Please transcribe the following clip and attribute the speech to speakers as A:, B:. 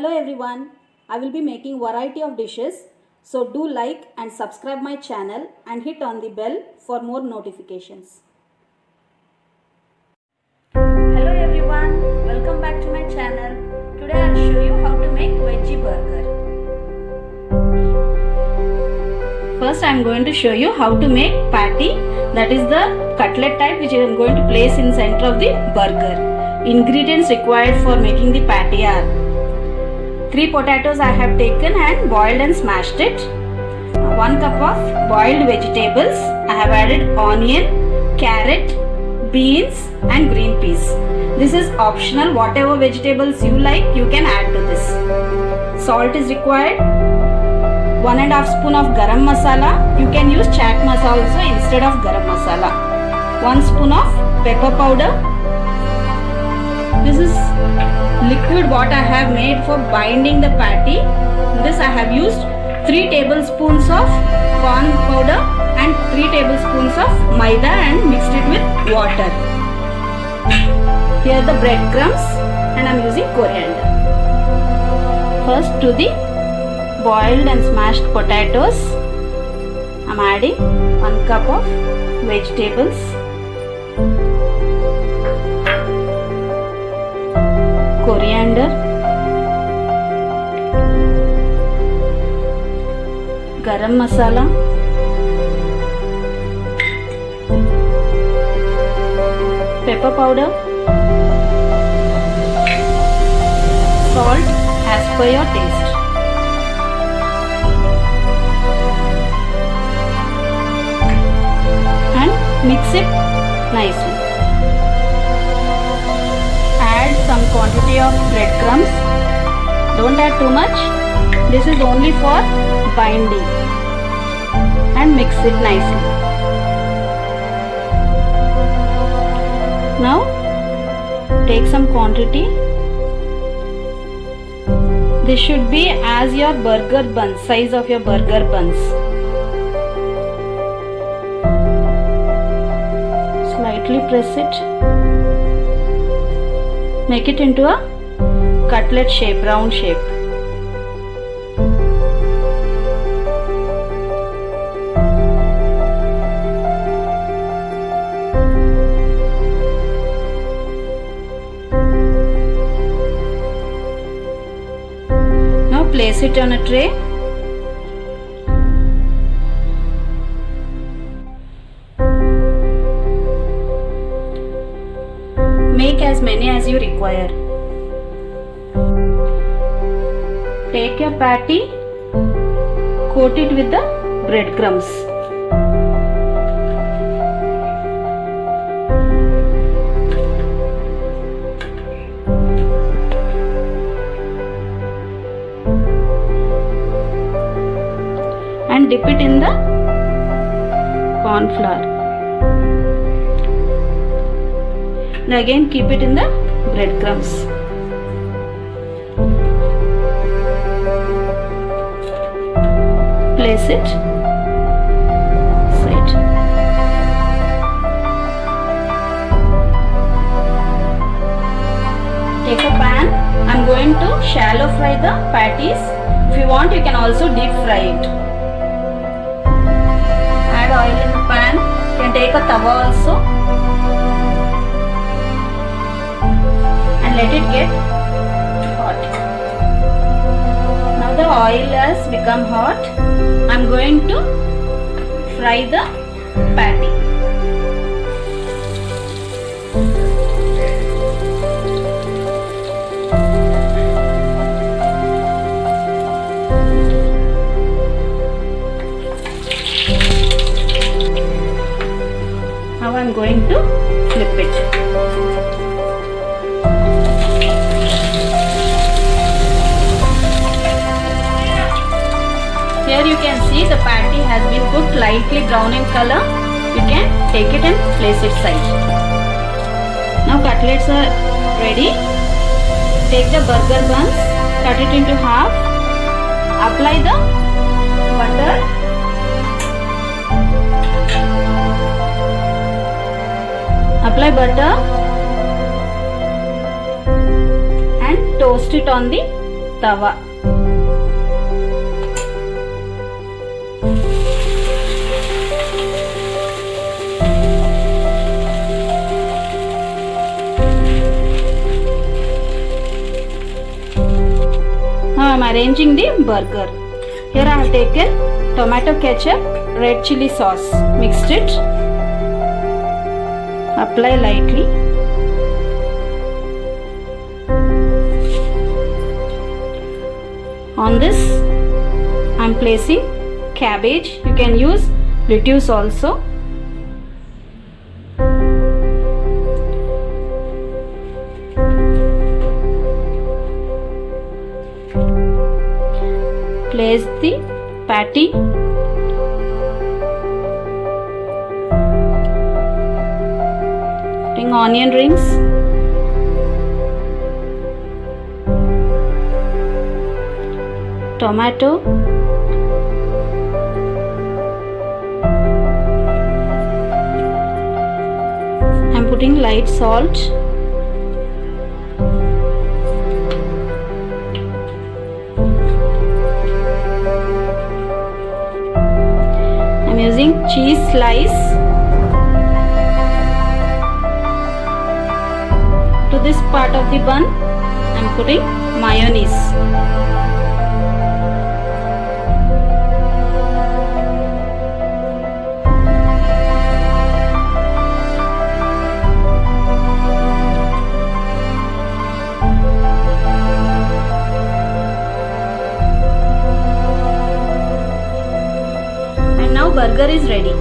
A: Hello everyone, I will be making variety of dishes, so do like and subscribe my channel and hit on the bell for more notifications. Hello everyone, welcome back to my channel. Today I will show you how to make veggie burger. First I am going to show you how to make patty, that is the cutlet type which I am going to place in center of the burger. Ingredients required for making the patty are 3 potatoes I have taken and boiled and smashed it. 1 cup of boiled vegetables. I have added onion, carrot, beans and green peas. This is optional. Whatever vegetables you like, you can add to this. Salt is required. 1½ spoon of garam masala. You can use chaat masala also instead of garam masala. 1 spoon of pepper powder. This is liquid what I have made for binding the patty. In this I have used 3 tablespoons of corn powder and 3 tablespoons of maida and mixed it with water. Here the breadcrumbs and I am using coriander. First to the boiled and smashed potatoes, I am adding 1 cup of vegetables. Coriander, garam masala, pepper powder, salt as per your taste. And mix it nicely. Some quantity of breadcrumbs. Don't add too much. This is only for binding. And mix it nicely. Now take some quantity. This should be as your burger buns, size of your burger buns. Slightly press it. Make it into a cutlet shape, round shape. Now place it on a tray. Make as many as you require. Take your patty, coat it with the breadcrumbs. And dip it in the corn flour. And again keep it in the breadcrumbs. Place it. Set. Take a pan. I am going to shallow fry the patties. If you want, you can also deep fry it. Add oil in the pan. You can take a tawa also. Let it get hot. Now the oil has become hot. I am going to fry the patty. Now I am going to flip it. Here you can see the patty has been cooked lightly brown in color. You can take it and place it side. Now cutlets are ready. Take the burger buns, cut it into half. Apply the butter. Apply butter and toast it on the tawa. Now I am arranging the burger. Here I have taken tomato ketchup, red chili sauce, mixed it, apply lightly. On this I am placing cabbage. You can use lettuce also. Place the patty. Putting onion rings. Tomato. I am putting light salt. I am using cheese slice. To this part of the bun, I am putting mayonnaise. Now burger is ready.